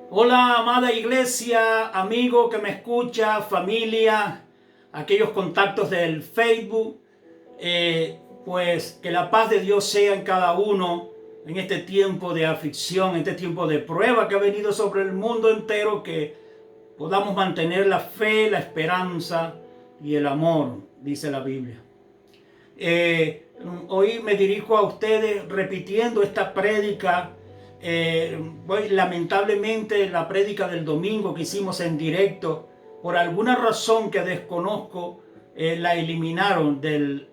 Hola, amada iglesia, amigo que me escucha, familia, aquellos contactos del Facebook. Pues que la paz de Dios sea en cada uno en este tiempo de aflicción, en este tiempo de prueba que ha venido sobre el mundo entero, que podamos mantener la fe, la esperanza y el amor, dice la Biblia. Hoy me dirijo a ustedes repitiendo esta prédica. Lamentablemente la prédica del domingo que hicimos en directo, por alguna razón que desconozco, la eliminaron del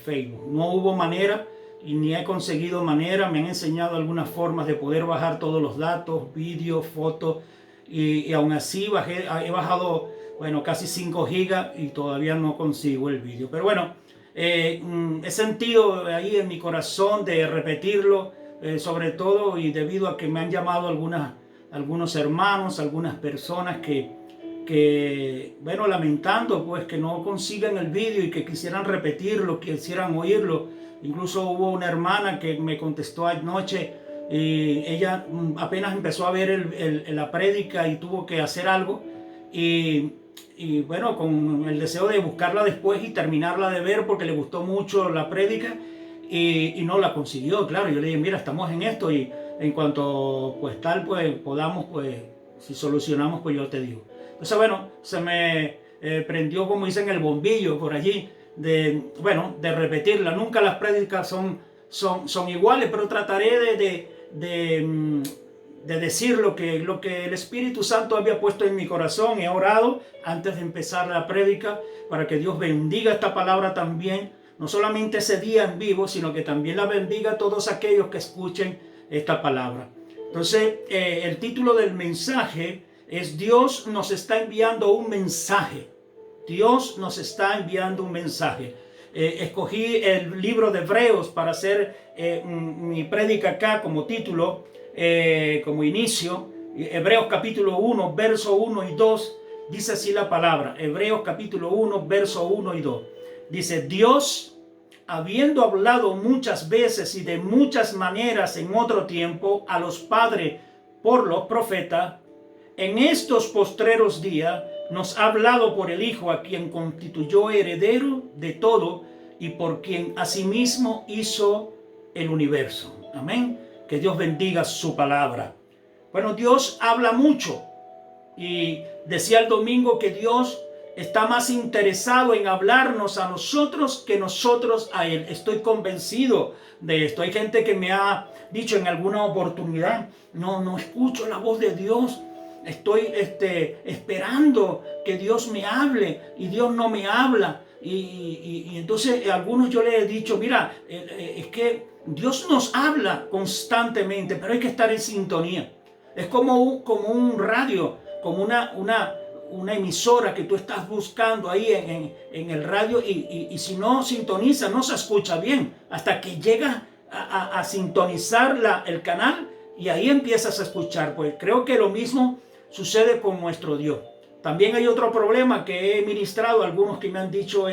Facebook. No hubo manera y ni he conseguido manera. Me han enseñado algunas formas de poder bajar todos los datos, vídeos, fotos, y aún así he bajado, bueno, casi 5 gigas y todavía no consigo el vídeo. Pero bueno, he sentido ahí en mi corazón de repetirlo, sobre todo y debido a que me han llamado algunos hermanos, algunas personas que, bueno, lamentando pues que no consigan el vídeo y que quisieran repetirlo, quisieran oírlo. Incluso hubo una hermana que me contestó anoche y ella apenas empezó a ver la prédica y tuvo que hacer algo y bueno, con el deseo de buscarla después y terminarla de ver porque le gustó mucho la prédica y no la consiguió. Claro, yo le dije, mira, estamos en esto y en cuanto pues tal pues podamos, pues si solucionamos, pues yo te digo. Entonces bueno, se me prendió, como dicen, el bombillo por allí de repetirla. Nunca las prédicas son iguales, pero trataré de decir lo que el Espíritu Santo había puesto en mi corazón. He orado antes de empezar la prédica para que Dios bendiga esta palabra también, no solamente ese día en vivo, sino que también la bendiga a todos aquellos que escuchen esta palabra. Entonces, el título del mensaje es Dios nos está enviando un mensaje. Dios nos está enviando un mensaje. Escogí el libro de Hebreos para hacer mi prédica acá como título, como inicio. Hebreos capítulo 1, verso 1 y 2, dice así la palabra. Hebreos capítulo 1, verso 1 y 2. Dice, Dios, habiendo hablado muchas veces y de muchas maneras en otro tiempo a los padres por los profetas, en estos postreros días nos ha hablado por el Hijo, a quien constituyó heredero de todo y por quien asimismo hizo el universo. Amén. Que Dios bendiga su palabra. Bueno, Dios habla mucho y decía el domingo que Dios está más interesado en hablarnos a nosotros que nosotros a Él. Estoy convencido de esto. Hay gente que me ha dicho en alguna oportunidad, no escucho la voz de Dios. Estoy esperando que Dios me hable y Dios no me habla. Y entonces a algunos yo les he dicho, mira, es que Dios nos habla constantemente, pero hay que estar en sintonía. Es como un radio, como una emisora que tú estás buscando ahí en el radio y si no sintoniza, no se escucha bien, hasta que llegas a sintonizar el canal y ahí empiezas a escuchar. Pues creo que lo mismo sucede con nuestro Dios. También hay otro problema que he ministrado a algunos que me han dicho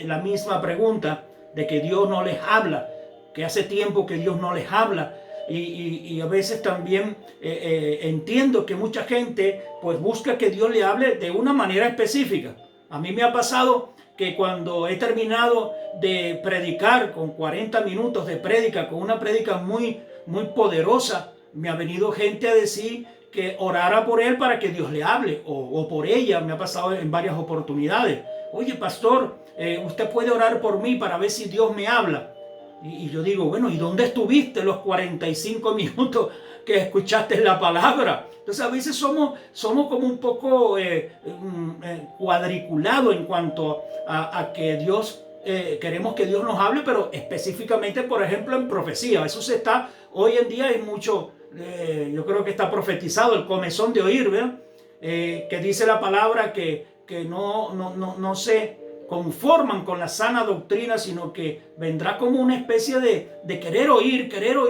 la misma pregunta, de que Dios no les habla, que hace tiempo que Dios no les habla. Y a veces también entiendo que mucha gente pues busca que Dios le hable de una manera específica. A mí me ha pasado que cuando he terminado de predicar con 40 minutos de prédica, con una prédica muy, muy poderosa, me ha venido gente a decir que orara por él para que Dios le hable, o por ella. Me ha pasado en varias oportunidades. Oye, pastor, usted puede orar por mí para ver si Dios me habla. Y yo digo, bueno, ¿y dónde estuviste los 45 minutos que escuchaste la palabra? Entonces a veces somos como un poco cuadriculados en cuanto a que Dios, queremos que Dios nos hable, pero específicamente, por ejemplo, en profecía. Eso se está, hoy en día hay mucho, yo creo que está profetizado, el comezón de oír, ¿verdad? Que dice la palabra que no se conforman con la sana doctrina, sino que vendrá como una especie de querer oír, pero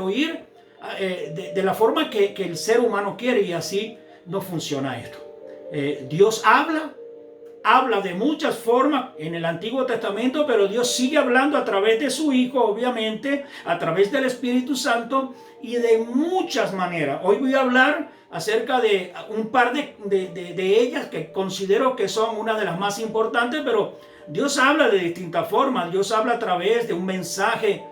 oír de la forma que el ser humano quiere, y así no funciona esto. Dios habla habla de muchas formas en el Antiguo Testamento, pero Dios sigue hablando a través de su Hijo, obviamente, a través del Espíritu Santo y de muchas maneras. Hoy voy a hablar acerca de un par de ellas que considero que son una de las más importantes, pero Dios habla de distintas formas. Dios habla a través de un mensaje,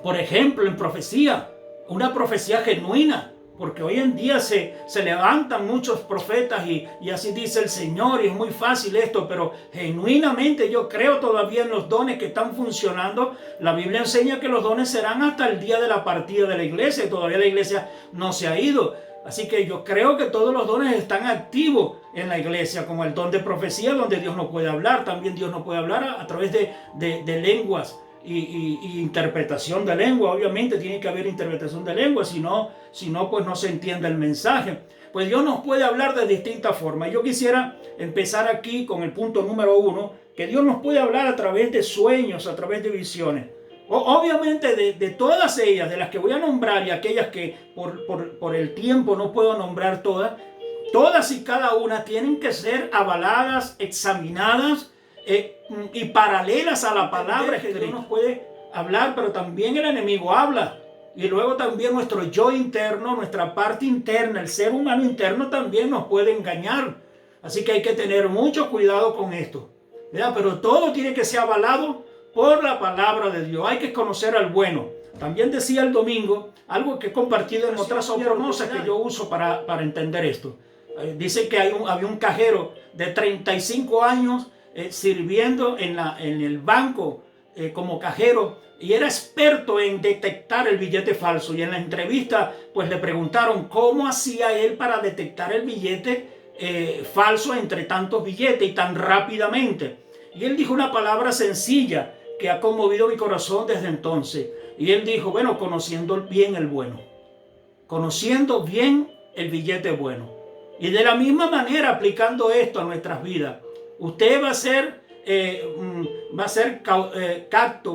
por ejemplo, en profecía, una profecía genuina. Porque hoy en día se levantan muchos profetas y así dice el Señor, y es muy fácil esto, pero genuinamente yo creo todavía en los dones que están funcionando. La Biblia enseña que los dones serán hasta el día de la partida de la iglesia, y todavía la iglesia no se ha ido. Así que yo creo que todos los dones están activos en la iglesia, como el don de profecía, donde Dios no puede hablar. También Dios no puede hablar a través de lenguas. Y interpretación de lengua, obviamente tiene que haber interpretación de lengua, si no pues no se entiende el mensaje. Pues Dios nos puede hablar de distintas formas. Yo quisiera empezar aquí con el punto número 1, que Dios nos puede hablar a través de sueños, a través de visiones. Obviamente de todas ellas, de las que voy a nombrar y aquellas que por el tiempo no puedo nombrar todas y cada una tienen que ser avaladas, examinadas, y paralelas a la palabra, que Dios nos puede hablar, pero también el enemigo habla. Y luego también nuestro yo interno, nuestra parte interna, el ser humano interno también nos puede engañar. Así que hay que tener mucho cuidado con esto, ¿verdad? Pero todo tiene que ser avalado por la palabra de Dios. Hay que conocer al bueno. También decía el domingo, algo que he compartido en otras oportunidades que yo uso para entender esto. Dice que había un cajero de 35 años sirviendo en el banco como cajero, y era experto en detectar el billete falso. Y en la entrevista pues le preguntaron cómo hacía él para detectar el billete falso entre tantos billetes y tan rápidamente. Y él dijo una palabra sencilla que ha conmovido mi corazón desde entonces. Y él dijo, bueno, conociendo bien el bueno, conociendo bien el billete bueno. Y de la misma manera, aplicando esto a nuestras vidas, usted va a ser cacto,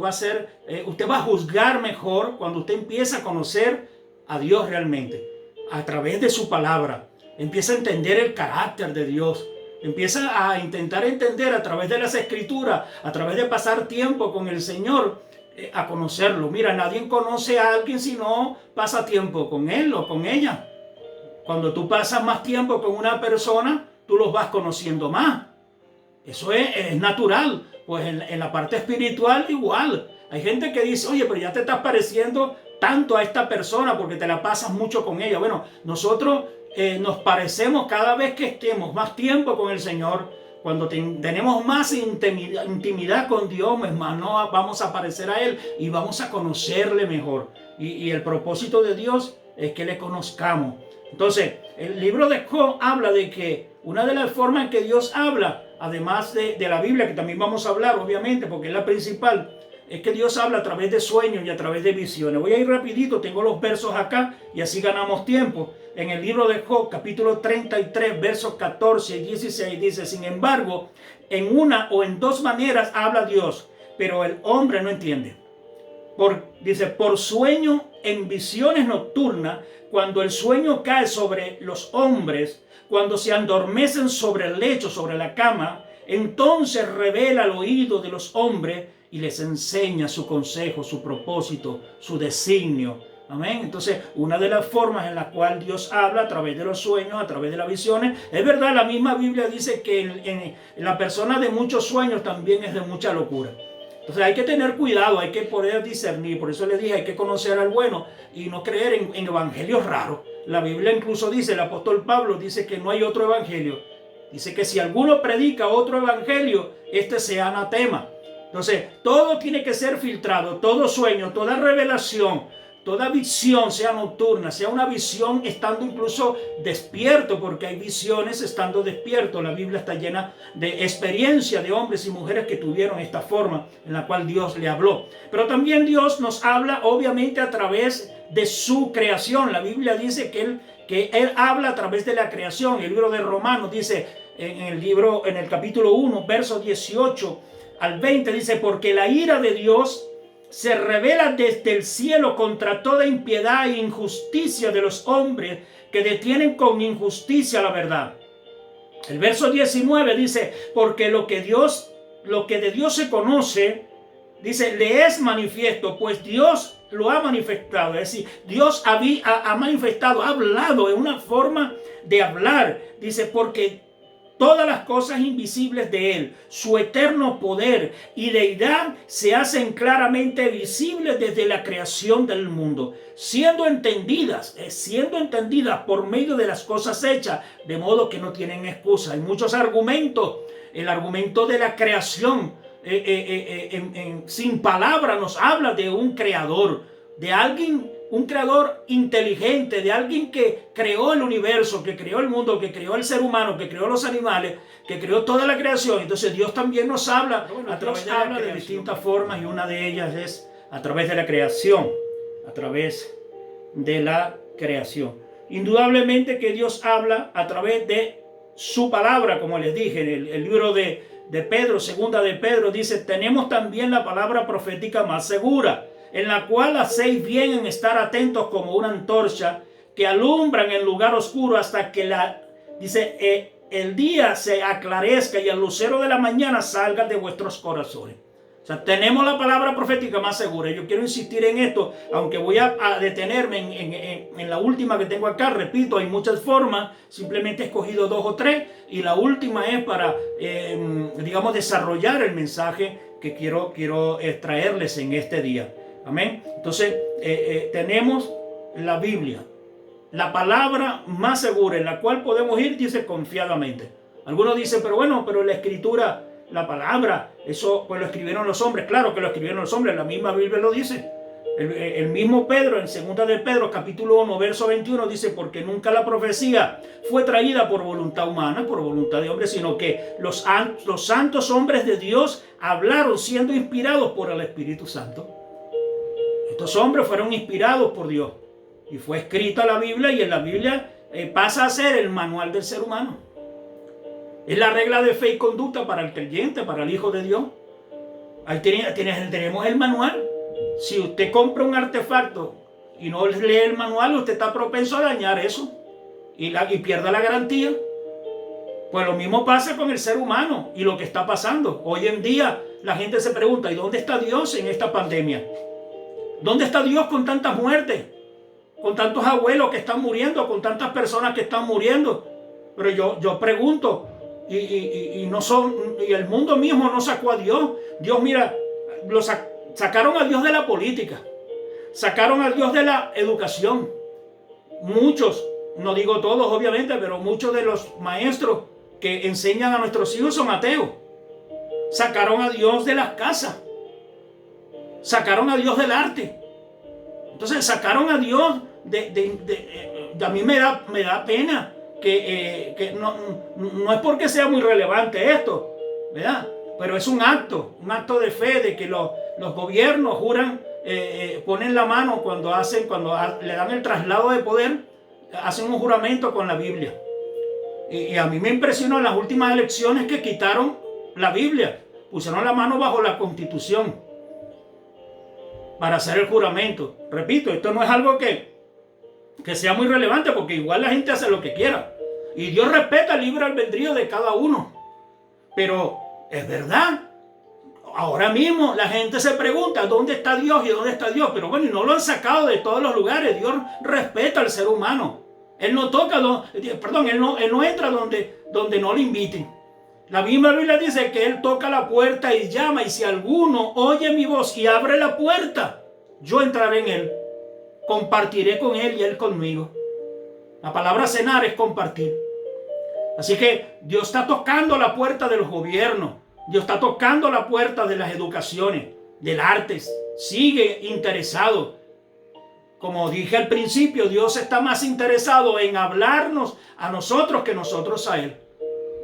usted va a juzgar mejor cuando usted empieza a conocer a Dios realmente, a través de su palabra. Empieza a entender el carácter de Dios. Empieza a intentar entender a través de las Escrituras, a través de pasar tiempo con el Señor, a conocerlo. Mira, nadie conoce a alguien si no pasa tiempo con él o con ella. Cuando tú pasas más tiempo con una persona, tú los vas conociendo más. Eso es natural. Pues en la parte espiritual igual. Hay gente que dice, oye, pero ya te estás pareciendo tanto a esta persona porque te la pasas mucho con ella. Bueno, nosotros nos parecemos cada vez que estemos más tiempo con el Señor. Cuando tenemos más intimidad con Dios, pues más no vamos a parecer a Él y vamos a conocerle mejor. Y el propósito de Dios es que le conozcamos. Entonces, el libro de Job habla de que una de las formas en que Dios habla, además de la Biblia, que también vamos a hablar, obviamente, porque es la principal, es que Dios habla a través de sueños y a través de visiones. Voy a ir rapidito, tengo los versos acá y así ganamos tiempo. En el libro de Job, capítulo 33, versos 14 y 16, dice, sin embargo, en una o en dos maneras habla Dios, pero el hombre no entiende. Dice, por sueño en visiones nocturnas, cuando el sueño cae sobre los hombres, cuando se adormecen sobre el lecho, sobre la cama, entonces revela al oído de los hombres y les enseña su consejo, su propósito, su designio. Amén. Entonces, una de las formas en la cual Dios habla a través de los sueños, a través de las visiones, es verdad, la misma Biblia dice que en la persona de muchos sueños también es de mucha locura. Entonces hay que tener cuidado, hay que poder discernir. Por eso les dije, hay que conocer al bueno y no creer en evangelios raros. La Biblia incluso dice, el apóstol Pablo dice que no hay otro evangelio. Dice que si alguno predica otro evangelio, este sea anatema. Entonces, todo tiene que ser filtrado, todo sueño, toda revelación, toda visión, sea nocturna, sea una visión estando incluso despierto, porque hay visiones estando despierto. La Biblia está llena de experiencia de hombres y mujeres que tuvieron esta forma en la cual Dios le habló. Pero también Dios nos habla obviamente a través de su creación. La Biblia dice que Él habla a través de la creación. El libro de Romanos dice en el capítulo 1, versos 18 al 20, dice, porque la ira de Dios se revela desde el cielo contra toda impiedad e injusticia de los hombres que detienen con injusticia la verdad. El verso 19 dice, porque lo que de Dios se conoce, dice, le es manifiesto, pues Dios lo ha manifestado. Es decir, Dios ha manifestado, ha hablado, en una forma de hablar. Dice, porque todas las cosas invisibles de Él, su eterno poder y deidad se hacen claramente visibles desde la creación del mundo, siendo entendidas por medio de las cosas hechas, de modo que no tienen excusa. Hay muchos argumentos. El argumento de la creación, sin palabra, nos habla de un creador, de alguien, un creador inteligente, de alguien que creó el universo, que creó el mundo, que creó el ser humano, que creó los animales, que creó toda la creación. Entonces Dios también nos habla a través de distintas formas, y una de ellas es a través de la creación, a través de la creación. Indudablemente que Dios habla a través de su palabra, como les dije, en el libro de Pedro, segunda de Pedro, dice, tenemos también la palabra profética más segura, en la cual hacéis bien en estar atentos como una antorcha que alumbra en el lugar oscuro hasta que el día se aclarezca y el lucero de la mañana salga de vuestros corazones. O sea, tenemos la palabra profética más segura. Yo quiero insistir en esto, aunque voy a detenerme en la última que tengo acá. Repito, hay muchas formas, simplemente he escogido 2 o 3, y la última es para, digamos, desarrollar el mensaje que quiero traerles en este día. Amén. Entonces, tenemos la Biblia, la palabra más segura en la cual podemos ir, dice, confiadamente. Algunos dicen, pero la escritura, la palabra, eso pues lo escribieron los hombres. Claro que lo escribieron los hombres, la misma Biblia lo dice. El mismo Pedro, en segunda de Pedro, capítulo 1, verso 21, dice, porque nunca la profecía fue traída por voluntad humana, por voluntad de hombre, sino que los santos hombres de Dios hablaron siendo inspirados por el Espíritu Santo. Estos hombres fueron inspirados por Dios y fue escrita la Biblia, y en la Biblia pasa a ser el manual del ser humano. Es la regla de fe y conducta para el creyente, para el Hijo de Dios. Ahí tenemos el manual. Si usted compra un artefacto y no lee el manual, usted está propenso a dañar eso y pierda la garantía. Pues lo mismo pasa con el ser humano y lo que está pasando. Hoy en día la gente se pregunta, ¿y dónde está Dios en esta pandemia? ¿Dónde está Dios con tantas muertes? Con tantos abuelos que están muriendo, con tantas personas que están muriendo. Pero yo pregunto, y el mundo mismo no sacó a Dios. Dios, mira, sacaron a Dios de la política, sacaron a Dios de la educación. Muchos, no digo todos obviamente, pero muchos de los maestros que enseñan a nuestros hijos son ateos. Sacaron a Dios de las casas, sacaron a Dios del arte. Entonces sacaron a Dios a mí me da pena que no es porque sea muy relevante esto, ¿verdad? Pero es un acto de fe, de que los gobiernos juran, ponen la mano cuando le dan el traslado de poder, hacen un juramento con la Biblia. Y a mí me impresionó en las últimas elecciones que quitaron la Biblia, pusieron la mano bajo la Constitución para hacer el juramento. Repito, esto no es algo que sea muy relevante, porque igual la gente hace lo que quiera y Dios respeta el libre albedrío de cada uno. Pero es verdad, ahora mismo la gente se pregunta ¿dónde está Dios y dónde está Dios? Pero bueno, y no lo han sacado de todos los lugares. Dios respeta al ser humano. Él no toca, él no entra donde no le inviten. La misma Biblia dice que Él toca la puerta y llama, y si alguno oye mi voz y abre la puerta, yo entraré en él, compartiré con él y él conmigo. La palabra cenar es compartir. Así que Dios está tocando la puerta de los gobiernos, Dios está tocando la puerta de las educaciones, del arte. Sigue interesado. Como dije al principio, Dios está más interesado en hablarnos a nosotros que nosotros a Él.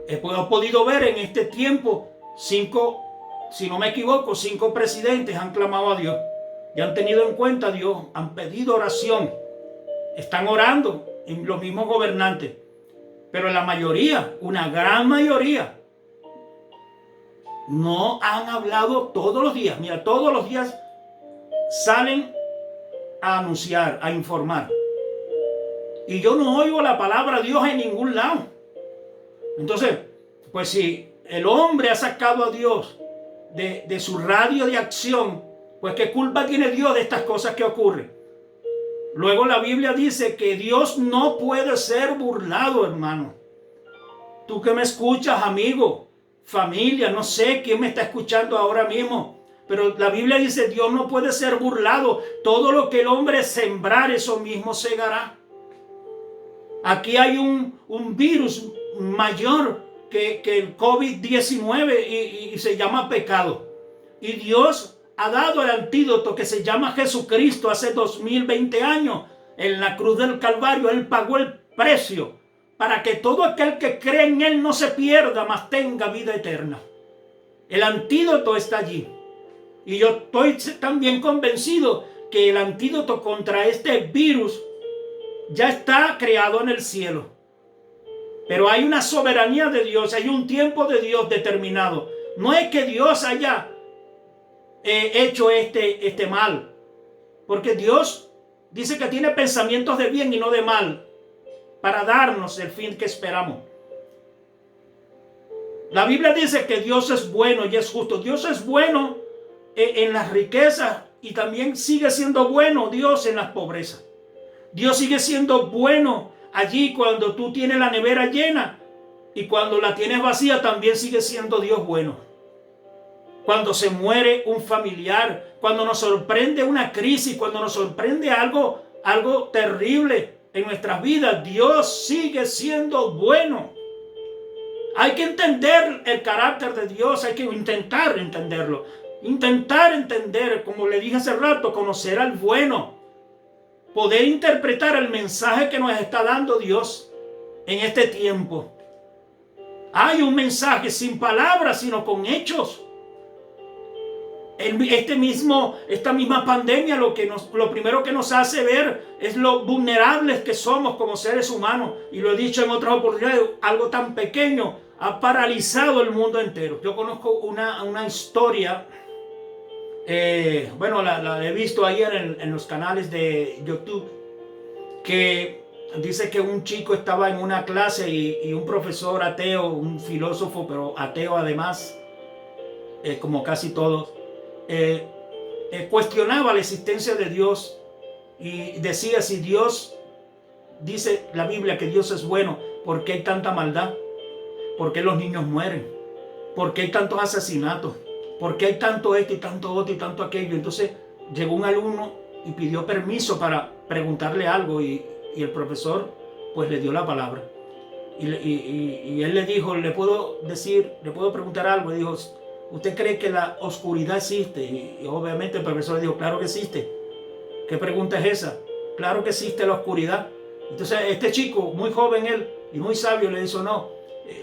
He podido ver en este tiempo 5, si no me equivoco, 5 presidentes han clamado a Dios y han tenido en cuenta a Dios, han pedido oración, están orando en los mismos gobernantes, pero la mayoría, una gran mayoría, no han hablado todos los días. Mira, todos los días salen a anunciar, a informar, y yo no oigo la palabra Dios en ningún lado. Entonces, pues si el hombre ha sacado a Dios de su radio de acción, pues ¿qué culpa tiene Dios de estas cosas que ocurren? Luego la Biblia dice que Dios no puede ser burlado, hermano. Tú que me escuchas, amigo, familia, no sé quién me está escuchando ahora mismo, pero la Biblia dice Dios no puede ser burlado. Todo lo que el hombre sembrar, eso mismo segará. Aquí hay un virus mayor que el COVID-19 y se llama pecado. Y Dios ha dado el antídoto que se llama Jesucristo hace 2020 años. En la cruz del Calvario Él pagó el precio para que todo aquel que cree en Él no se pierda, mas tenga vida eterna. El antídoto está allí. Y yo estoy también convencido que el antídoto contra este virus ya está creado en el cielo. Pero hay una soberanía de Dios, hay un tiempo de Dios determinado. No es que Dios haya hecho este mal, porque Dios dice que tiene pensamientos de bien y no de mal, para darnos el fin que esperamos. La Biblia dice que Dios es bueno y es justo. Dios es bueno en las riquezas y también sigue siendo bueno Dios en las pobrezas. Dios sigue siendo bueno allí cuando tú tienes la nevera llena, y cuando la tienes vacía también sigue siendo Dios bueno. Cuando se muere un familiar, cuando nos sorprende una crisis, cuando nos sorprende algo terrible en nuestras vidas, Dios sigue siendo bueno. Hay que entender el carácter de Dios, hay que intentar entenderlo. Intentar entender, como le dije hace rato, conocer al bueno. Poder interpretar el mensaje que nos está dando Dios en este tiempo. Hay un mensaje sin palabras, sino con hechos. Esta misma pandemia lo primero que nos hace ver es lo vulnerables que somos como seres humanos. Y lo he dicho en otras oportunidades, algo tan pequeño ha paralizado el mundo entero. Yo conozco una historia, la he visto ayer en los canales de YouTube, que dice que un chico estaba en una clase y un profesor ateo, un filósofo, pero ateo además, como casi todos, cuestionaba la existencia de Dios y decía: si Dios dice la Biblia que Dios es bueno, ¿por qué hay tanta maldad? ¿Por qué los niños mueren? ¿Por qué hay tantos asesinatos? ¿Por qué hay tanto esto y tanto otro y tanto aquello? Entonces llegó un alumno y pidió permiso para preguntarle algo, y el profesor pues le dio la palabra. Y él le dijo: ¿le puedo preguntar algo? Y dijo: ¿usted cree que la oscuridad existe? Y obviamente el profesor dijo: claro que existe. ¿Qué pregunta es esa? Claro que existe la oscuridad. Entonces este chico, muy joven él y muy sabio, le dijo: no,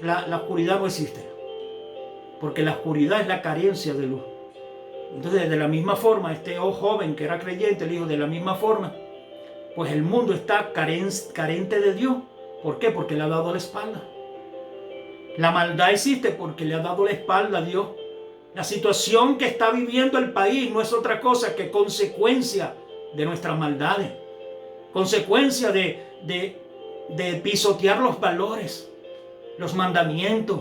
la oscuridad no existe, porque la oscuridad es la carencia de luz. Entonces, de la misma forma, este joven que era creyente le dijo: de la misma forma, pues el mundo está carente de Dios. ¿Por qué? Porque le ha dado la espalda. La maldad existe porque le ha dado la espalda a Dios. La situación que está viviendo el país no es otra cosa que consecuencia de nuestras maldades, consecuencia de pisotear los valores, los mandamientos,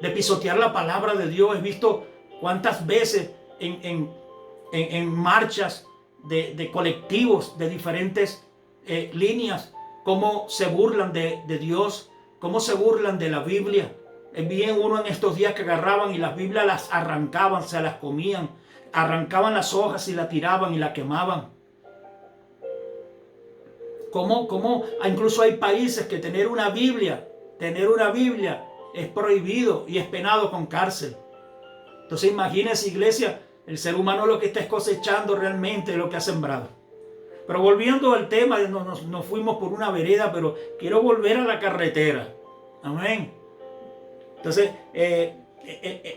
de pisotear la palabra de Dios. He visto cuántas veces en marchas de colectivos de diferentes líneas, cómo se burlan de Dios, cómo se burlan de la Biblia. Vi uno en estos días que agarraban y las Biblias las arrancaban, se las comían, arrancaban las hojas y la tiraban y la quemaban. Como incluso hay países que tener una Biblia es prohibido y es penado con cárcel. Entonces imagínense, iglesia, el ser humano lo que está cosechando realmente lo que ha sembrado. Pero volviendo al tema, nos fuimos por una vereda, pero quiero volver a la carretera. Amén. Entonces,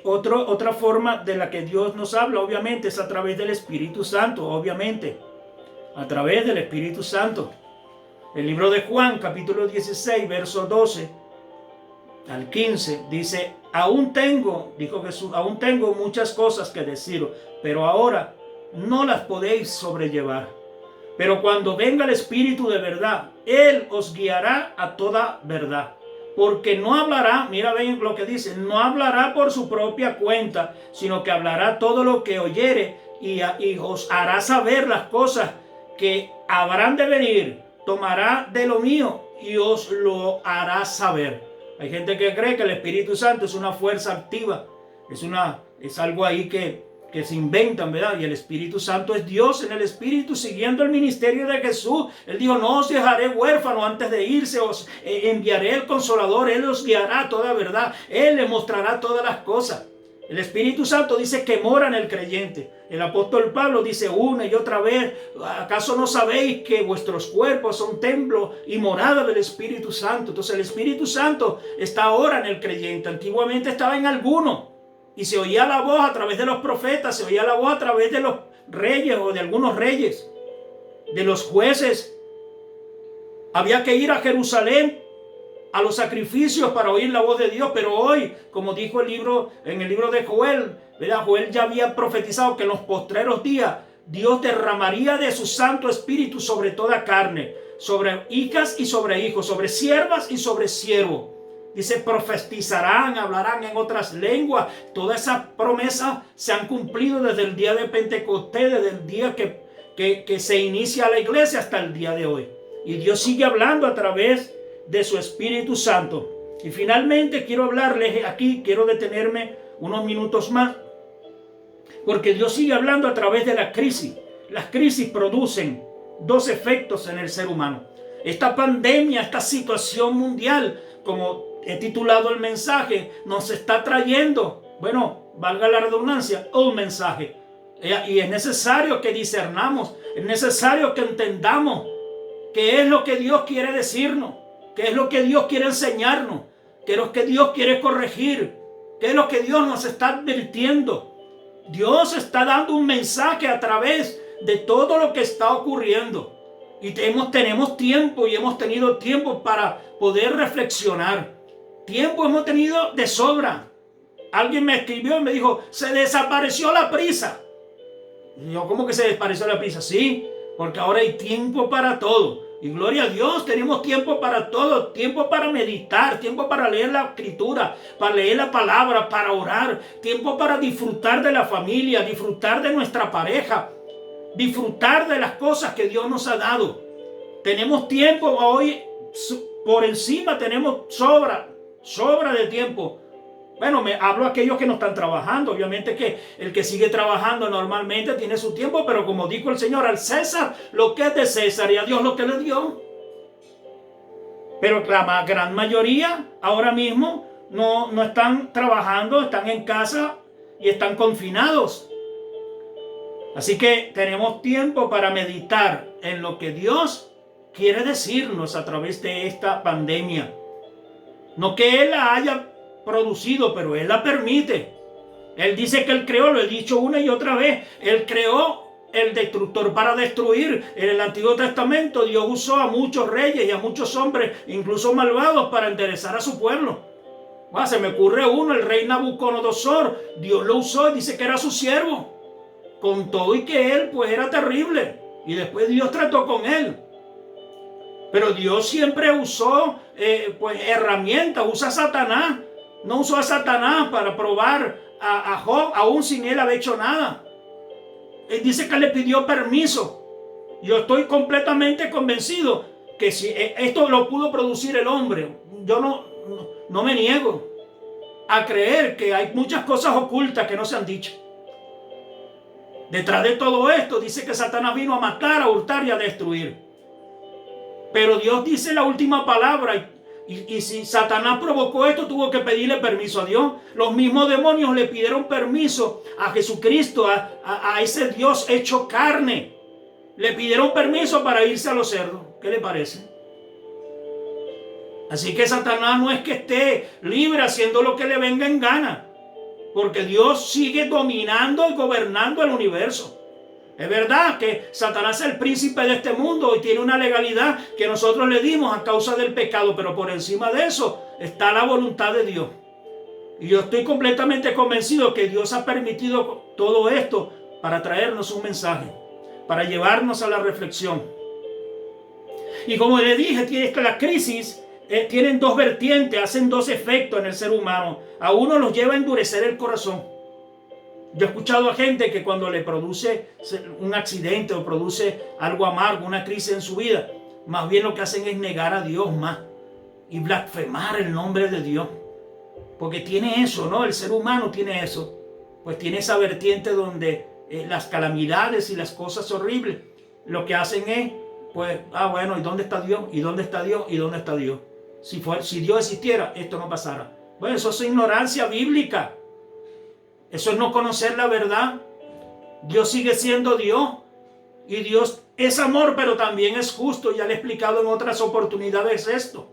otra forma de la que Dios nos habla, obviamente, es a través del Espíritu Santo, obviamente. A través del Espíritu Santo. El libro de Juan, capítulo 16, verso 12 al 15, dice: dijo Jesús, aún tengo muchas cosas que deciros, pero ahora no las podéis sobrellevar. Pero cuando venga el Espíritu de verdad, Él os guiará a toda verdad, porque no hablará, mira bien lo que dice, no hablará por su propia cuenta, sino que hablará todo lo que oyere y os hará saber las cosas que habrán de venir, tomará de lo mío y os lo hará saber. Hay gente que cree que el Espíritu Santo es una fuerza activa, es algo ahí que se inventan, ¿verdad? Y el Espíritu Santo es Dios en el Espíritu, siguiendo el ministerio de Jesús. Él dijo, no os dejaré huérfano antes de irse, os enviaré el Consolador, Él os guiará toda verdad, Él le mostrará todas las cosas. El Espíritu Santo dice que mora en el creyente. El apóstol Pablo dice una y otra vez, ¿acaso no sabéis que vuestros cuerpos son templo y morada del Espíritu Santo? Entonces el Espíritu Santo está ahora en el creyente. Antiguamente estaba en alguno y se oía la voz a través de los profetas, se oía la voz a través de los reyes o de algunos reyes, de los jueces. Había que ir a Jerusalén a los sacrificios para oír la voz de Dios, pero hoy, como dijo en el libro de Joel, ¿verdad? Joel ya había profetizado que en los postreros días Dios derramaría de su Santo Espíritu sobre toda carne, sobre hijas y sobre hijos, sobre siervas y sobre siervos. Dice, profetizarán, hablarán en otras lenguas. Todas esas promesas se han cumplido desde el día de Pentecostés, desde el día que se inicia la iglesia hasta el día de hoy. Y Dios sigue hablando a través de su Espíritu Santo. Y finalmente quiero hablarles aquí, quiero detenerme unos minutos más, porque Dios sigue hablando a través de la crisis. Las crisis producen dos efectos en el ser humano. Esta pandemia, esta situación mundial, como he titulado el mensaje, nos está trayendo, bueno, valga la redundancia, un mensaje. Y es necesario que discernamos, es necesario que entendamos qué es lo que Dios quiere decirnos, qué es lo que Dios quiere enseñarnos, qué es lo que Dios quiere corregir, qué es lo que Dios nos está advirtiendo. Dios está dando un mensaje a través de todo lo que está ocurriendo. Y tenemos tiempo y hemos tenido tiempo para poder reflexionar. Tiempo hemos tenido de sobra. Alguien me escribió y me dijo, se desapareció la prisa. Y yo, ¿cómo que se desapareció la prisa? Sí, porque ahora hay tiempo para todo. Y gloria a Dios, tenemos tiempo para todo, tiempo para meditar, tiempo para leer la escritura, para leer la palabra, para orar, tiempo para disfrutar de la familia, disfrutar de nuestra pareja, disfrutar de las cosas que Dios nos ha dado. Tenemos tiempo hoy, por encima tenemos sobra de tiempo. Bueno, me hablo a aquellos que no están trabajando. Obviamente que el que sigue trabajando normalmente tiene su tiempo, pero como dijo el Señor, al César lo que es de César y a Dios lo que le dio. Pero la gran mayoría ahora mismo no están trabajando, están en casa y están confinados. Así que tenemos tiempo para meditar en lo que Dios quiere decirnos a través de esta pandemia. No que Él la haya producido, pero Él la permite. Él dice que Él creó, lo he dicho una y otra vez, Él creó el destructor para destruir. En el Antiguo Testamento Dios usó a muchos reyes y a muchos hombres, incluso malvados, para enderezar a su pueblo. Se me ocurre uno, el rey Nabucodonosor. Dios lo usó y dice que era su siervo, con todo y que él pues era terrible, y después Dios trató con él. Pero Dios siempre usó pues herramientas, usa a Satanás. No usó a Satanás para probar a Job, aún sin él haber hecho nada. Él dice que le pidió permiso. Yo estoy completamente convencido que si esto lo pudo producir el hombre, yo no me niego a creer que hay muchas cosas ocultas que no se han dicho. Detrás de todo esto dice que Satanás vino a matar, a hurtar y a destruir. Pero Dios dice la última palabra. Y si Satanás provocó esto, tuvo que pedirle permiso a Dios. Los mismos demonios le pidieron permiso a Jesucristo, a ese Dios hecho carne. Le pidieron permiso para irse a los cerdos. ¿Qué le parece? Así que Satanás no es que esté libre haciendo lo que le venga en gana, porque Dios sigue dominando y gobernando el universo. Es verdad que Satanás es el príncipe de este mundo y tiene una legalidad que nosotros le dimos a causa del pecado, pero por encima de eso está la voluntad de Dios. Y yo estoy completamente convencido que Dios ha permitido todo esto para traernos un mensaje, para llevarnos a la reflexión. Y como le dije, tiene que la crisis tienen dos vertientes, hacen dos efectos en el ser humano. A uno los lleva a endurecer el corazón. Yo he escuchado a gente que cuando le produce un accidente o produce algo amargo, una crisis en su vida, más bien lo que hacen es negar a Dios más y blasfemar el nombre de Dios. Porque tiene eso, ¿no? El ser humano tiene eso. Pues tiene esa vertiente donde las calamidades y las cosas horribles, lo que hacen es, pues, bueno, ¿y dónde está Dios? ¿Y dónde está Dios? ¿Y dónde está Dios? Si Dios existiera, esto no pasara. Bueno, eso es ignorancia bíblica. Eso es no conocer la verdad. Dios sigue siendo Dios. Y Dios es amor, pero también es justo. Ya le he explicado en otras oportunidades esto.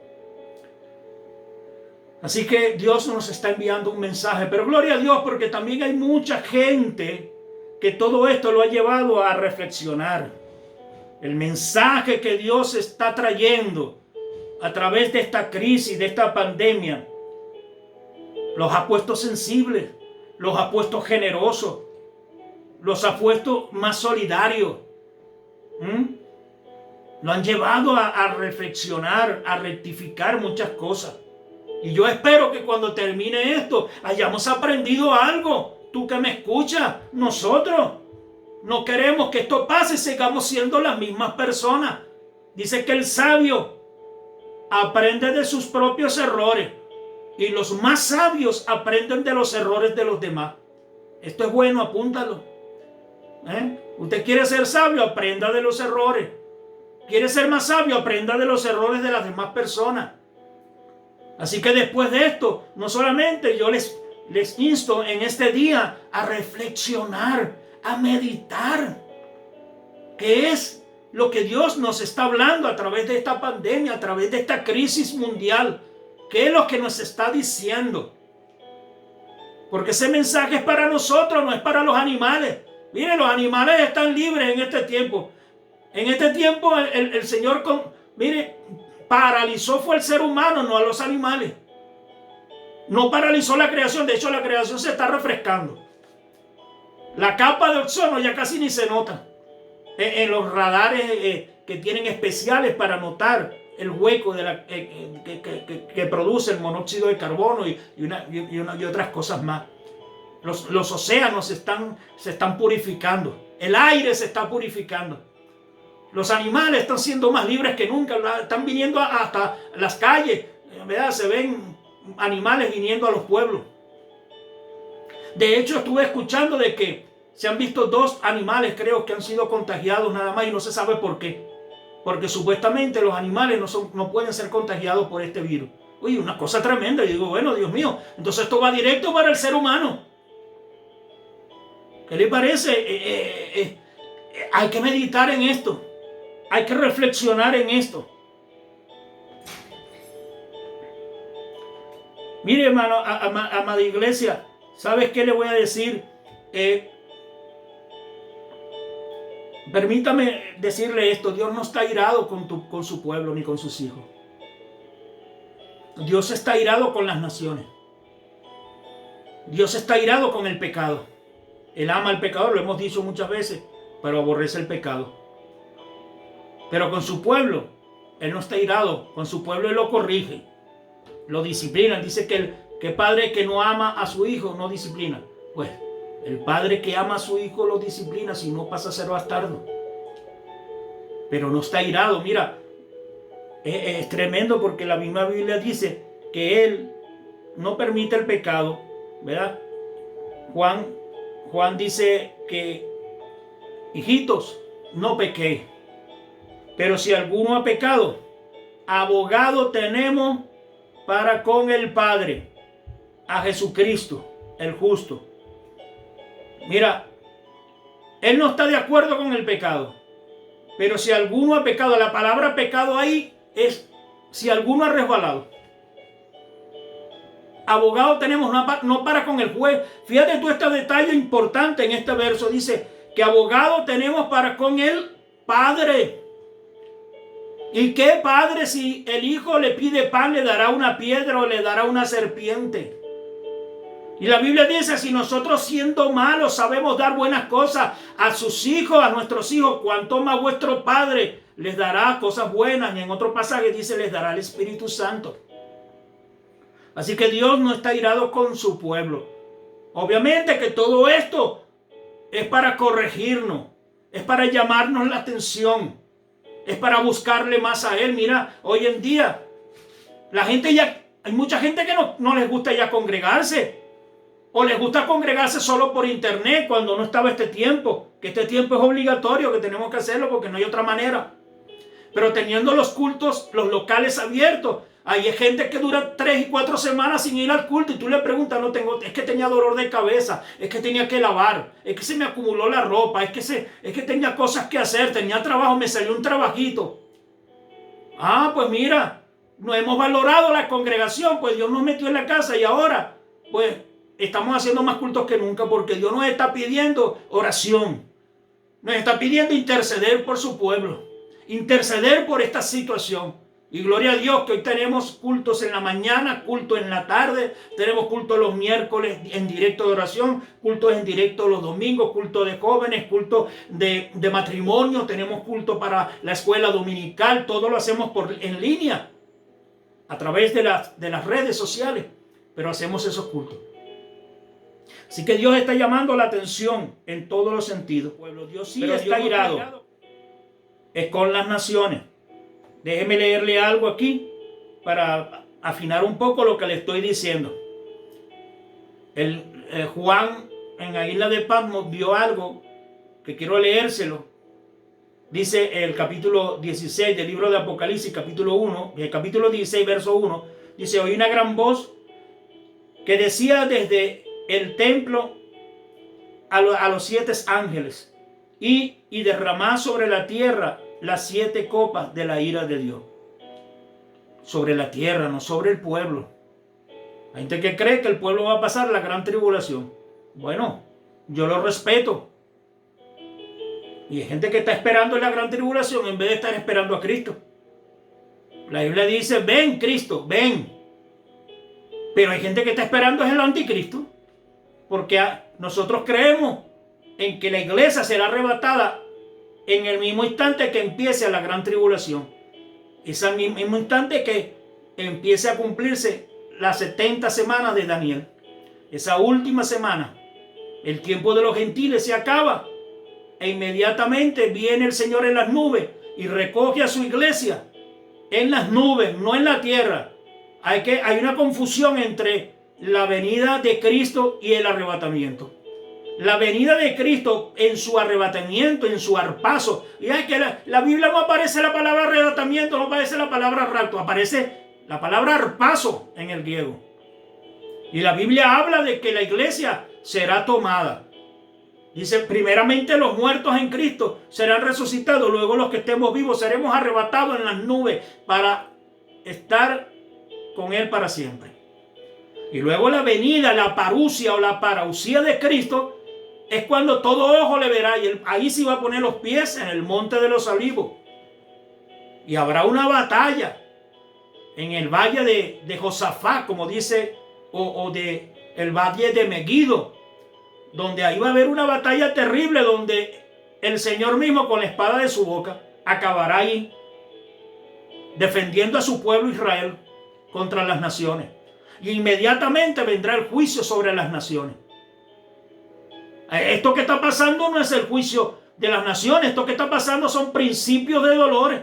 Así que Dios nos está enviando un mensaje. Pero gloria a Dios, porque también hay mucha gente que todo esto lo ha llevado a reflexionar. El mensaje que Dios está trayendo a través de esta crisis, de esta pandemia, los ha puesto sensibles, los ha puesto generosos, los ha puesto más solidarios. Lo han llevado a reflexionar, a rectificar muchas cosas. Y yo espero que cuando termine esto hayamos aprendido algo. Tú que me escuchas, nosotros no queremos que esto pase, sigamos siendo las mismas personas. Dice que el sabio aprende de sus propios errores y los más sabios aprenden de los errores de los demás. Esto es bueno, apúntalo. Usted quiere ser sabio, aprenda de los errores. Quiere ser más sabio, aprenda de los errores de las demás personas. Así que después de esto, no solamente yo les insto en este día a reflexionar, a meditar. ¿Qué es lo que Dios nos está hablando a través de esta pandemia, a través de esta crisis mundial? ¿Qué es lo que nos está diciendo? Porque ese mensaje es para nosotros, no es para los animales. Miren, los animales están libres en este tiempo. En este tiempo el Señor, paralizó fue el ser humano, no a los animales. No paralizó la creación, de hecho la creación se está refrescando. La capa de ozono ya casi ni se nota. En los radares que tienen especiales para notar el hueco que produce el monóxido de carbono y otras cosas más. Los océanos se están purificando. El aire se está purificando. Los animales están siendo más libres que nunca. Están viniendo hasta las calles, ¿verdad? Se ven animales viniendo a los pueblos. De hecho, estuve escuchando de que se han visto 2 animales, creo, que han sido contagiados nada más y no se sabe por qué. Porque supuestamente los animales no pueden ser contagiados por este virus. Uy, una cosa tremenda. Y digo, bueno, Dios mío, entonces esto va directo para el ser humano. ¿Qué le parece? Hay que meditar en esto. Hay que reflexionar en esto. Mire, hermano, amada iglesia, ¿sabes qué le voy a decir? Permítame decirle esto. Dios no está irado con su pueblo ni con sus hijos. Dios está irado con las naciones. Dios está irado con el pecado. Él ama al pecador, lo hemos dicho muchas veces, pero aborrece el pecado. Pero con su pueblo, Él no está irado. Con su pueblo Él lo corrige, lo disciplina. Dice que padre que no ama a su hijo no disciplina. Pues el padre que ama a su hijo lo disciplina, si no pasa a ser bastardo. Pero no está irado. Mira, es tremendo porque la misma Biblia dice que Él no permite el pecado, ¿verdad? Juan dice que, hijitos, no pequéis. Pero si alguno ha pecado, abogado tenemos para con el Padre, a Jesucristo, el justo. Mira, Él no está de acuerdo con el pecado. Pero si alguno ha pecado, la palabra pecado ahí es si alguno ha resbalado. Abogado tenemos no para con el juez. Fíjate tú este detalle importante en este verso. Dice que abogado tenemos para con el Padre. ¿Y qué padre si el hijo le pide pan le dará una piedra o le dará una serpiente? Y la Biblia dice, si nosotros siendo malos sabemos dar buenas cosas a sus hijos, a nuestros hijos, cuanto más vuestro Padre les dará cosas buenas. Y en otro pasaje dice, les dará el Espíritu Santo. Así que Dios no está irado con su pueblo. Obviamente que todo esto es para corregirnos, es para llamarnos la atención, es para buscarle más a Él. Mira, hoy en día, hay mucha gente que no les gusta ya congregarse, o les gusta congregarse solo por internet cuando no estaba este tiempo, que este tiempo es obligatorio, que tenemos que hacerlo porque no hay otra manera. Pero teniendo los cultos, los locales abiertos, hay gente que dura 3 y 4 semanas sin ir al culto y tú le preguntas, es que tenía dolor de cabeza, es que tenía que lavar, es que se me acumuló la ropa, es que tenía cosas que hacer, tenía trabajo, me salió un trabajito. Pues mira, no hemos valorado la congregación, pues Dios nos metió en la casa y ahora, pues estamos haciendo más cultos que nunca porque Dios nos está pidiendo oración, nos está pidiendo interceder por su pueblo, interceder por esta situación. Y gloria a Dios que hoy tenemos cultos en la mañana, cultos en la tarde, tenemos cultos los miércoles en directo de oración, cultos en directo los domingos, cultos de jóvenes, cultos de matrimonio, tenemos cultos para la escuela dominical, todo lo hacemos en línea, a través de las redes sociales, pero hacemos esos cultos. Así que Dios está llamando la atención en todos los sentidos. Pueblo, Dios sí está irado. Es con las naciones. Déjeme leerle algo aquí para afinar un poco lo que le estoy diciendo. Juan en la isla de Patmos vio algo que quiero leérselo. Dice el capítulo 16 del libro de Apocalipsis, capítulo 1, el capítulo 16, verso 1, dice, oí una gran voz que decía desde el templo a los 7 ángeles y derramad sobre la tierra las 7 copas de la ira de Dios. Sobre la tierra, no sobre el pueblo. Hay gente que cree que el pueblo va a pasar la gran tribulación. Bueno, yo lo respeto. Y hay gente que está esperando la gran tribulación en vez de estar esperando a Cristo. La Biblia dice, ven Cristo, ven. Pero hay gente que está esperando es el anticristo. Porque nosotros creemos en que la iglesia será arrebatada en el mismo instante que empiece la gran tribulación. Es al mismo instante que empiece a cumplirse las 70 semanas de Daniel. Esa última semana, el tiempo de los gentiles se acaba. E inmediatamente viene el Señor en las nubes y recoge a su iglesia en las nubes, no en la tierra. Hay una confusión entre la venida de Cristo y el arrebatamiento. La venida de Cristo en su arrebatamiento, en su arpazo. Y es que la Biblia no aparece la palabra arrebatamiento, no aparece la palabra rapto, aparece la palabra arpazo en el griego. Y la Biblia habla de que la iglesia será tomada. Dice, primeramente los muertos en Cristo serán resucitados, luego los que estemos vivos seremos arrebatados en las nubes para estar con Él para siempre. Y luego la venida, la parusia o la parusía de Cristo es cuando todo ojo le verá y ahí sí va a poner los pies en el monte de los olivos. Y habrá una batalla en el valle de Josafat, como dice, o de el valle de Megiddo, donde ahí va a haber una batalla terrible, donde el Señor mismo con la espada de su boca acabará ahí, defendiendo a su pueblo Israel contra las naciones. Y inmediatamente vendrá el juicio sobre las naciones. Esto que está pasando no es el juicio de las naciones, esto que está pasando son principios de dolores.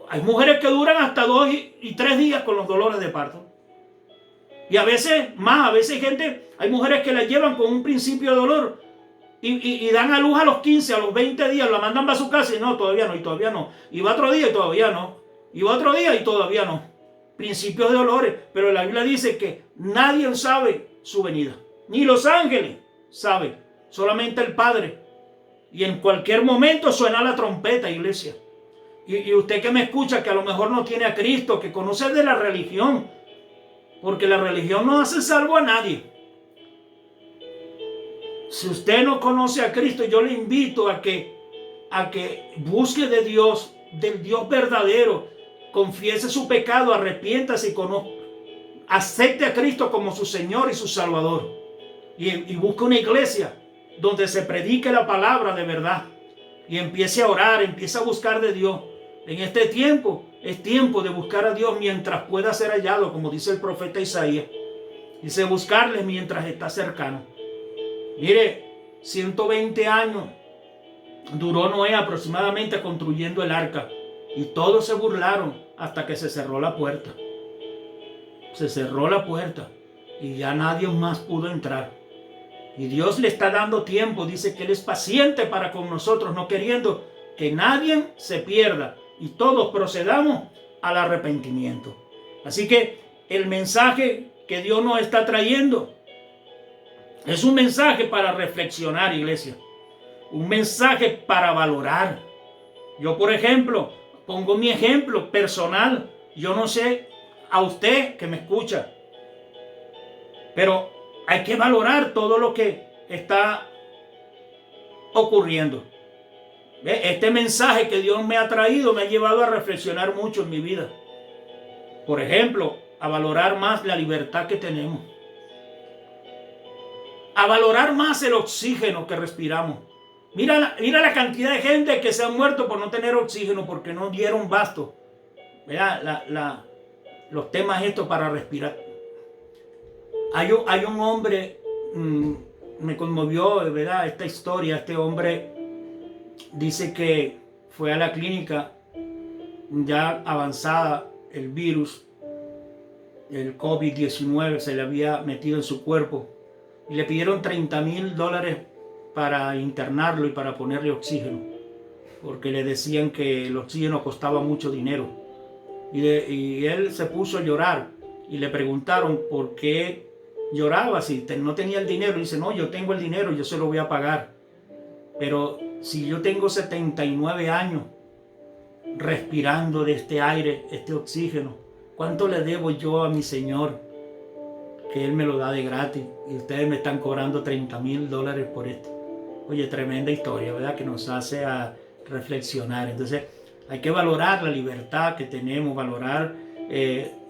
Hay mujeres que duran hasta 2 y 3 días con los dolores de parto. Y a veces más, a veces hay mujeres que la llevan con un principio de dolor y dan a luz a los 15, a los 20 días, la mandan para su casa y no, todavía no, y todavía no. Y va otro día y todavía no. Y va otro día y todavía no. Principios de dolores, pero la Biblia dice que nadie sabe su venida. Ni los ángeles saben, solamente el Padre. Y en cualquier momento suena la trompeta, iglesia. Y usted que me escucha, que a lo mejor no tiene a Cristo, que conoce de la religión, porque la religión no hace salvo a nadie. Si usted no conoce a Cristo, yo le invito a que busque de Dios, del Dios verdadero, confiese su pecado, arrepiéntase y acepte a Cristo como su Señor y su Salvador. Y busque una iglesia donde se predique la palabra de verdad, y empiece a orar, empiece a buscar de Dios. En este tiempo es tiempo de buscar a Dios mientras pueda ser hallado, como dice el profeta Isaías. Dice, buscarle mientras está cercano. Mire, 120 años duró Noé aproximadamente construyendo el arca, y todos se burlaron hasta que se cerró la puerta. Se cerró la puerta y ya nadie más pudo entrar. Y Dios le está dando tiempo, dice que Él es paciente para con nosotros, no queriendo que nadie se pierda y todos procedamos al arrepentimiento. Así que el mensaje que Dios nos está trayendo es un mensaje para reflexionar, iglesia. Un mensaje para valorar. Yo, por ejemplo, pongo mi ejemplo personal. Yo no sé a usted que me escucha, pero hay que valorar todo lo que está ocurriendo. Este mensaje que Dios me ha traído me ha llevado a reflexionar mucho en mi vida. Por ejemplo, a valorar más la libertad que tenemos. A valorar más el oxígeno que respiramos. Mira la cantidad de gente que se ha muerto por no tener oxígeno, porque no dieron basto. Los temas estos para respirar. Hay un hombre, me conmovió, ¿verdad? Esta historia. Este hombre dice que fue a la clínica ya avanzada, el virus, el COVID-19 se le había metido en su cuerpo y le pidieron $30,000 para internarlo y para ponerle oxígeno, porque le decían que el oxígeno costaba mucho dinero. Y él se puso a llorar y le preguntaron por qué lloraba si no tenía el dinero. Y dice, no, yo tengo el dinero, yo se lo voy a pagar. Pero si yo tengo 79 años respirando de este aire, este oxígeno, ¿cuánto le debo yo a mi Señor? Que Él me lo da de gratis y ustedes me están cobrando $30,000 por esto. Oye, tremenda historia, ¿verdad? Que nos hace a reflexionar. Entonces, hay que valorar la libertad que tenemos, valorar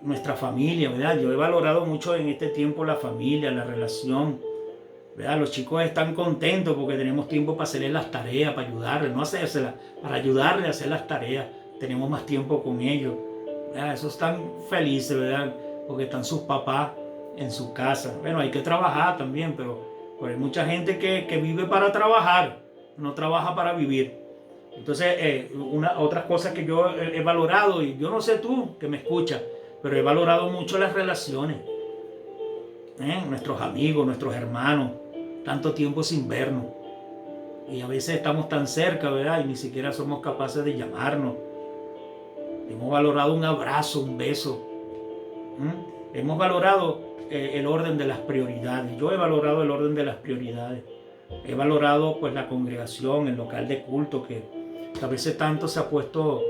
nuestra familia, ¿verdad? Yo he valorado mucho en este tiempo la familia, la relación, ¿verdad? Los chicos están contentos porque tenemos tiempo para hacerles las tareas, para ayudarles, no hacérselas, para ayudarles a hacer las tareas. Tenemos más tiempo con ellos, ¿verdad? Esos están felices, ¿verdad? Porque están sus papás en su casa. Bueno, hay que trabajar también, pero hay mucha gente que vive para trabajar, no trabaja para vivir. Entonces, otras cosas que yo he valorado, y yo no sé tú que me escuchas, pero he valorado mucho las relaciones. Nuestros amigos, nuestros hermanos, tanto tiempo sin vernos. Y a veces estamos tan cerca, ¿verdad? Y ni siquiera somos capaces de llamarnos. Hemos valorado un abrazo, un beso. Hemos valorado el orden de las prioridades. Yo he valorado el orden de las prioridades. He valorado pues la congregación, el local de culto, que a veces tanto se ha puesto,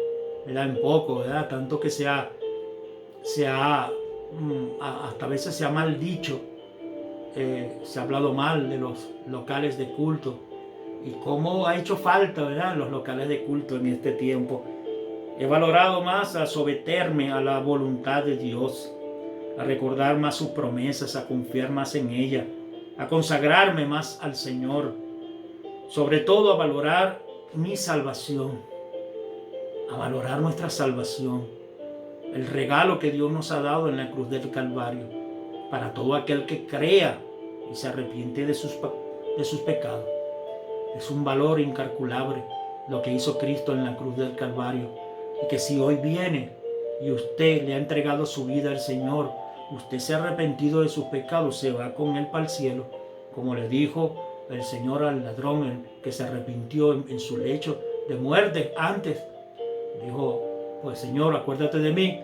¿verdad?, en poco, ¿verdad? Tanto que hasta a veces se ha mal dicho, se ha hablado mal de los locales de culto y cómo ha hecho falta, ¿verdad?, los locales de culto en este tiempo. He valorado más a someterme a la voluntad de Dios, a recordar más sus promesas, a confiar más en ella, a consagrarme más al Señor, sobre todo a valorar mi salvación, a valorar nuestra salvación, el regalo que Dios nos ha dado en la cruz del Calvario, para todo aquel que crea y se arrepiente de sus pecados. Es un valor incalculable lo que hizo Cristo en la cruz del Calvario, y que si hoy viene y usted le ha entregado su vida al Señor, usted se ha arrepentido de sus pecados, se va con Él para el cielo, como le dijo el Señor al ladrón que se arrepintió en su lecho de muerte antes. Dijo, pues Señor, acuérdate de mí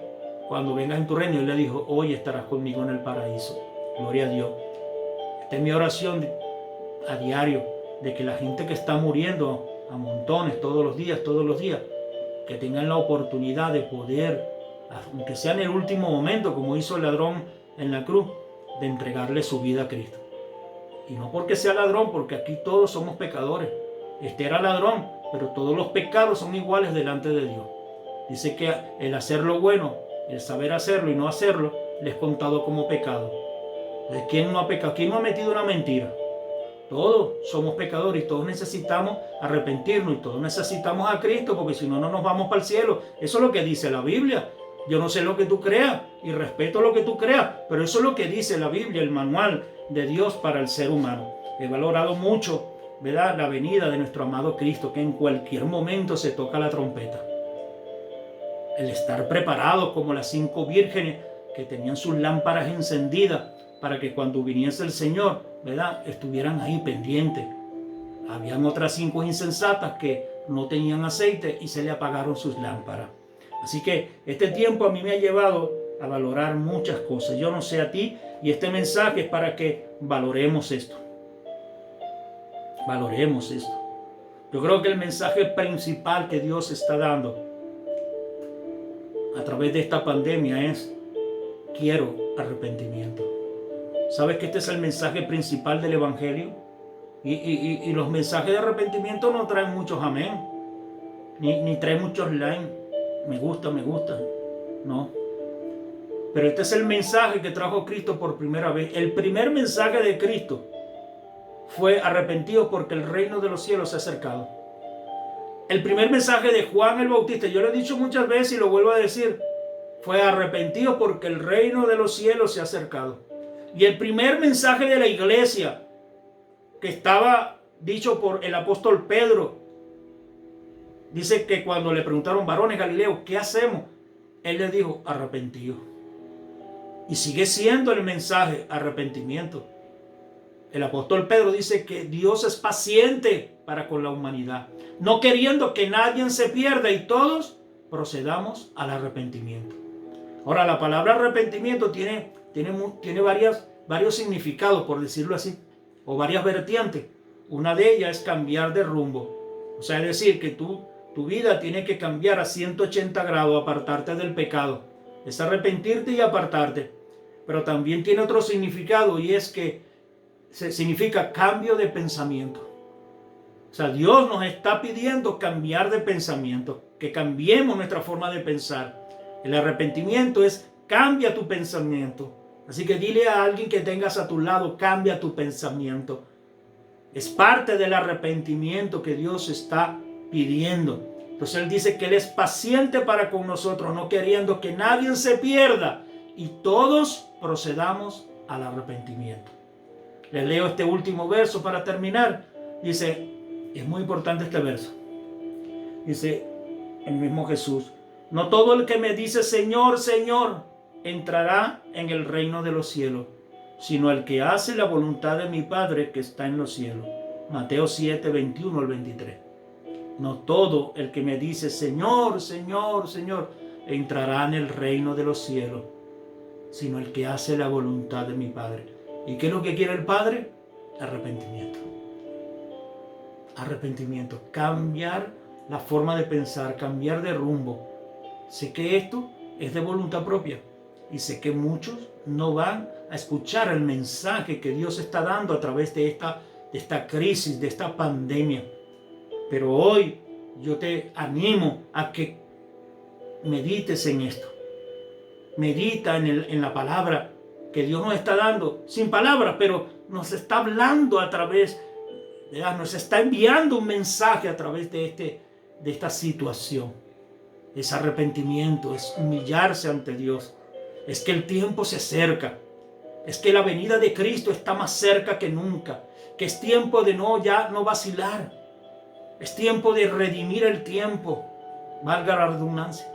cuando vengas en tu reino. Y él le dijo, hoy estarás conmigo en el paraíso. Gloria a Dios. Esta es mi oración a diario, de que la gente que está muriendo a montones todos los días, que tengan la oportunidad de poder, aunque sea en el último momento, como hizo el ladrón en la cruz, de entregarle su vida a Cristo. Y no porque sea ladrón, porque aquí todos somos pecadores. Este era ladrón, pero todos los pecados son iguales delante de Dios. Dice que el hacer lo bueno, el saber hacerlo y no hacerlo, le es contado como pecado. ¿Quién no ha pecado? ¿Quién no ha metido una mentira? Todos somos pecadores y todos necesitamos arrepentirnos y todos necesitamos a Cristo, porque si no, no nos vamos para el cielo. Eso es lo que dice la Biblia. Yo no sé lo que tú creas y respeto lo que tú creas, pero eso es lo que dice la Biblia, el manual de Dios para el ser humano. He valorado mucho, ¿verdad?, la venida de nuestro amado Cristo, que en cualquier momento se toca la trompeta. El estar preparado como las 5 vírgenes que tenían sus lámparas encendidas para que cuando viniese el Señor, ¿verdad?, estuvieran ahí pendientes. Habían otras 5 insensatas que no tenían aceite y se le apagaron sus lámparas. Así que este tiempo a mí me ha llevado a valorar muchas cosas. Yo no sé a ti, y este mensaje es para que valoremos esto. Valoremos esto. Yo creo que el mensaje principal que Dios está dando a través de esta pandemia es: quiero arrepentimiento. ¿Sabes que este es el mensaje principal del Evangelio? Y los mensajes de arrepentimiento no traen muchos amén, ni traen muchos likes. Me gusta, no. Pero este es el mensaje que trajo Cristo por primera vez. El primer mensaje de Cristo fue: arrepentidos porque el reino de los cielos se ha acercado. El primer mensaje de Juan el Bautista, yo lo he dicho muchas veces y lo vuelvo a decir, fue: arrepentidos porque el reino de los cielos se ha acercado. Y el primer mensaje de la iglesia, que estaba dicho por el apóstol Pedro, dice que cuando le preguntaron: varones Galileos, ¿qué hacemos?, él les dijo: arrepentidos. Y sigue siendo el mensaje: arrepentimiento. El apóstol Pedro dice que Dios es paciente para con la humanidad, no queriendo que nadie se pierda y todos procedamos al arrepentimiento. Ahora, la palabra arrepentimiento tiene varios significados, por decirlo así, o varias vertientes. Una de ellas es cambiar de rumbo. O sea, es decir, que tu vida tiene que cambiar a 180 grados, apartarte del pecado. Es arrepentirte y apartarte. Pero también tiene otro significado, y es que significa cambio de pensamiento. O sea, Dios nos está pidiendo cambiar de pensamiento, que cambiemos nuestra forma de pensar. El arrepentimiento es: cambia tu pensamiento. Así que dile a alguien que tengas a tu lado: cambia tu pensamiento. Es parte del arrepentimiento que Dios está pidiendo. Entonces Él dice que Él es paciente para con nosotros, no queriendo que nadie se pierda y todos procedamos al arrepentimiento. Les leo este último verso para terminar. Dice, es muy importante este verso. Dice el mismo Jesús: no todo el que me dice Señor, Señor, entrará en el reino de los cielos, sino el que hace la voluntad de mi Padre que está en los cielos. Mateo 7, 21 al 23. No todo el que me dice Señor, Señor, Señor, entrará en el reino de los cielos, sino el que hace la voluntad de mi Padre. ¿Y qué es lo que quiere el Padre? Arrepentimiento. Arrepentimiento. Cambiar la forma de pensar, cambiar de rumbo. Sé que esto es de voluntad propia y sé que muchos no van a escuchar el mensaje que Dios está dando a través de esta crisis, de esta pandemia. Pero hoy yo te animo a que medites en esto. Medita en la palabra que Dios nos está dando, sin palabras, pero nos está hablando a través, ¿verdad? Nos está enviando un mensaje a través de esta situación. Es arrepentimiento, es humillarse ante Dios. Es que el tiempo se acerca. Es que la venida de Cristo está más cerca que nunca. Que es tiempo de ya no vacilar. Es tiempo de redimir el tiempo. Valga la redundancia.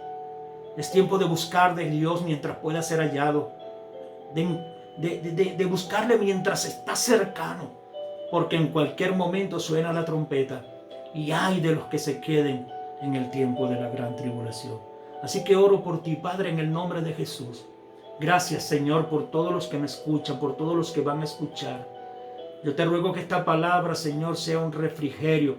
Es tiempo de buscar de Dios mientras pueda ser hallado. De buscarle mientras está cercano. Porque en cualquier momento suena la trompeta. Y ay de los que se queden en el tiempo de la gran tribulación. Así que oro por ti, Padre, en el nombre de Jesús. Gracias, Señor, por todos los que me escuchan, por todos los que van a escuchar. Yo te ruego que esta palabra, Señor, sea un refrigerio,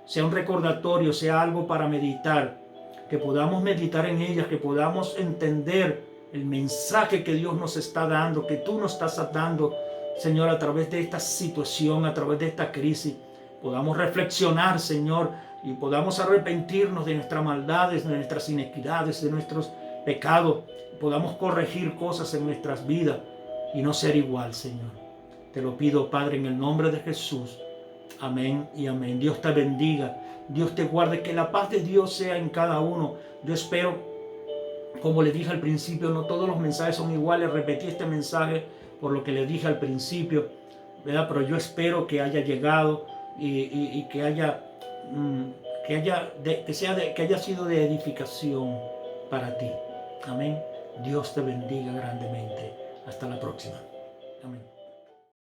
sea un recordatorio, sea algo para meditar, que podamos meditar en ella, que podamos entender el mensaje que Dios nos está dando, que tú nos estás dando, Señor, a través de esta situación, a través de esta crisis. Podamos reflexionar, Señor, y podamos arrepentirnos de nuestras maldades, de nuestras iniquidades, de nuestros pecados. Podamos corregir cosas en nuestras vidas y no ser igual, Señor. Te lo pido, Padre, en el nombre de Jesús. Amén y amén. Dios te bendiga. Dios te guarde. Que la paz de Dios sea en cada uno. Yo espero, como le dije al principio, no todos los mensajes son iguales. Repetí este mensaje por lo que le dije al principio, ¿verdad? Pero yo espero que haya llegado y que haya sido de edificación para ti. Amén. Dios te bendiga grandemente. Hasta la próxima. Amén.